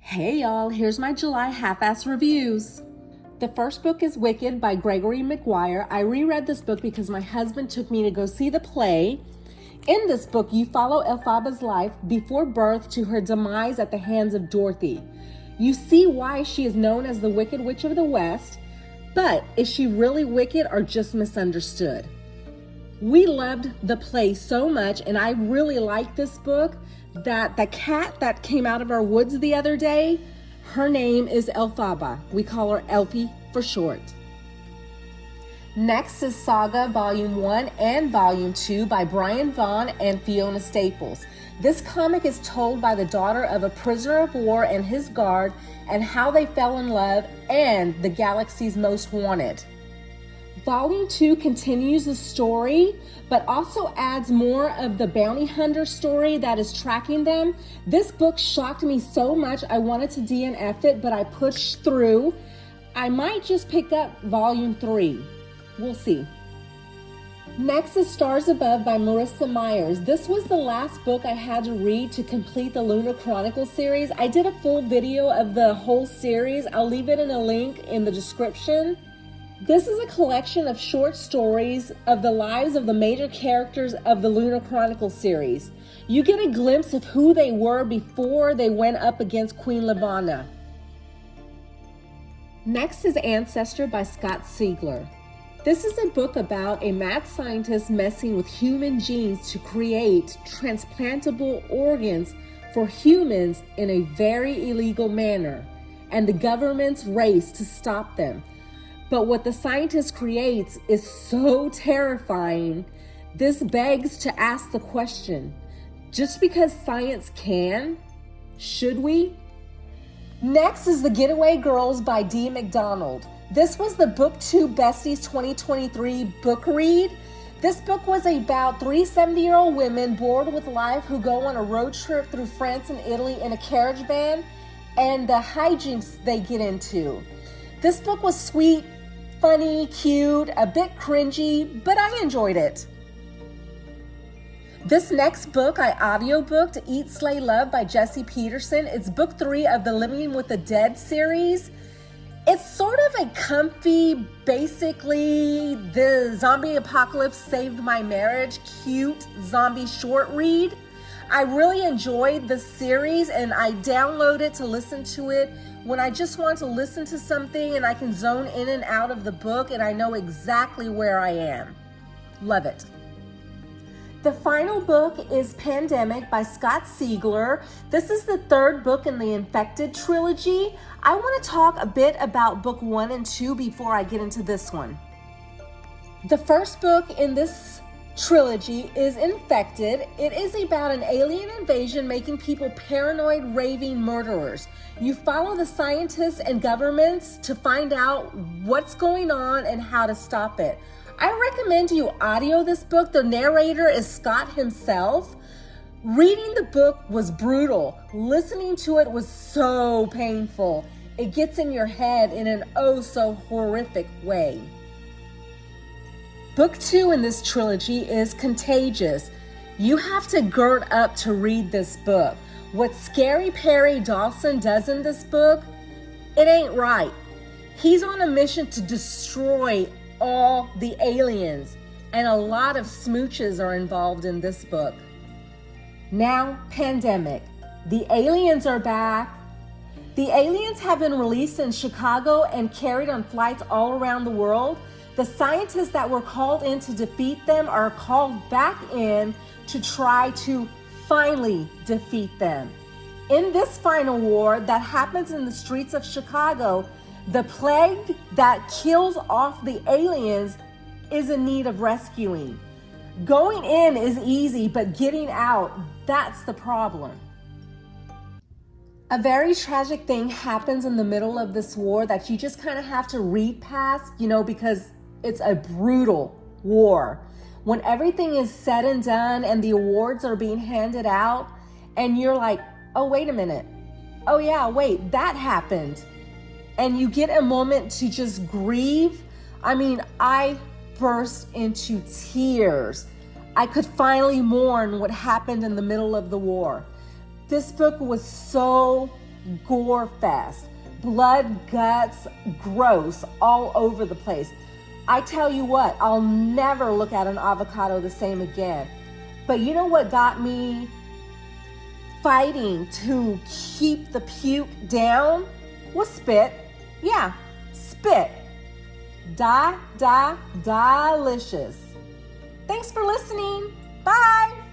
Hey y'all, here's my July half-ass reviews. The first book is Wicked by Gregory Maguire. I reread this book because my husband took me to go see the play. In this book, you follow Elphaba's life before birth to her demise at the hands of Dorothy. You see why she is known as the Wicked Witch of the West, but is she really wicked or just misunderstood? We loved the play so much, and I really like this book that the cat that came out of our woods the other day, her name is Elphaba. We call her Elfie for short. Next is Saga Volume 1 and Volume 2 by Brian Vaughan and Fiona Staples. This comic is told by the daughter of a prisoner of war and his guard and how they fell in love and the galaxy's most wanted. Volume 2 continues the story, but also adds more of the bounty hunter story that is tracking them. This book shocked me so much I wanted to DNF it, but I pushed through. I might just pick up Volume 3. We'll see. Next is Stars Above by Marissa Myers. This was the last book I had to read to complete the Lunar Chronicles series. I did a full video of the whole series. I'll leave it in a link in the description. This is a collection of short stories of the lives of the major characters of the Lunar Chronicles series. You get a glimpse of who they were before they went up against Queen Lavanna. Next is Ancestor by Scott Siegler. This is a book about a mad scientist messing with human genes to create transplantable organs for humans in a very illegal manner, and the government's race to stop them. But what the scientist creates is so terrifying. This begs to ask the question, just because science can, should we? Next is The Getaway Girls by Dee McDonald. This was the Book 2 Besties 2023 book read. This book was about three 70-year-old women bored with life who go on a road trip through France and Italy in a carriage van and the hijinks they get into. This book was sweet, funny, cute, a bit cringy, but I enjoyed it. This next book I audiobooked, Eat, Slay, Love by Jesse Peterson. It's book 3 of the Living with the Dead series. It's sort of a comfy, basically the zombie apocalypse saved my marriage, cute zombie short read. I really enjoyed the series and I download it to listen to it when I just want to listen to something and I can zone in and out of the book and I know exactly where I am. Love it. The final book is Pandemic by Scott Siegler. This is the third book in the Infected trilogy. I want to talk a bit about book 1 and 2 before I get into this one. The first book in this trilogy is Infected. It is about an alien invasion making people paranoid, raving murderers. You follow the scientists and governments to find out what's going on and how to stop it. I recommend you audio this book. The narrator is Scott himself. Reading the book was brutal. Listening to it was so painful. It gets in your head in an oh so horrific way. Book 2 in this trilogy is Contagious. You have to gird up to read this book. What Scary Perry Dawson does in this book, it ain't right. He's on a mission to destroy all the aliens, and a lot of smooches are involved in this book. Now, Pandemic. The aliens are back. The aliens have been released in Chicago and carried on flights all around the world. The scientists that were called in to defeat them are called back in to try to finally defeat them. In this final war that happens in the streets of Chicago, the plague that kills off the aliens is in need of rescuing. Going in is easy, but getting out, that's the problem. A very tragic thing happens in the middle of this war that you just kind of have to read past, because it's a brutal war. When everything is said and done and the awards are being handed out and you're like, oh, wait a minute. Oh yeah, wait, that happened. And you get a moment to just grieve. I burst into tears. I could finally mourn what happened in the middle of the war. This book was so gore fest. Blood, guts, gross, all over the place. I tell you what, I'll never look at an avocado the same again. But you know what got me fighting to keep the puke down? Was spit. Yeah, spit. Delicious. Thanks for listening. Bye.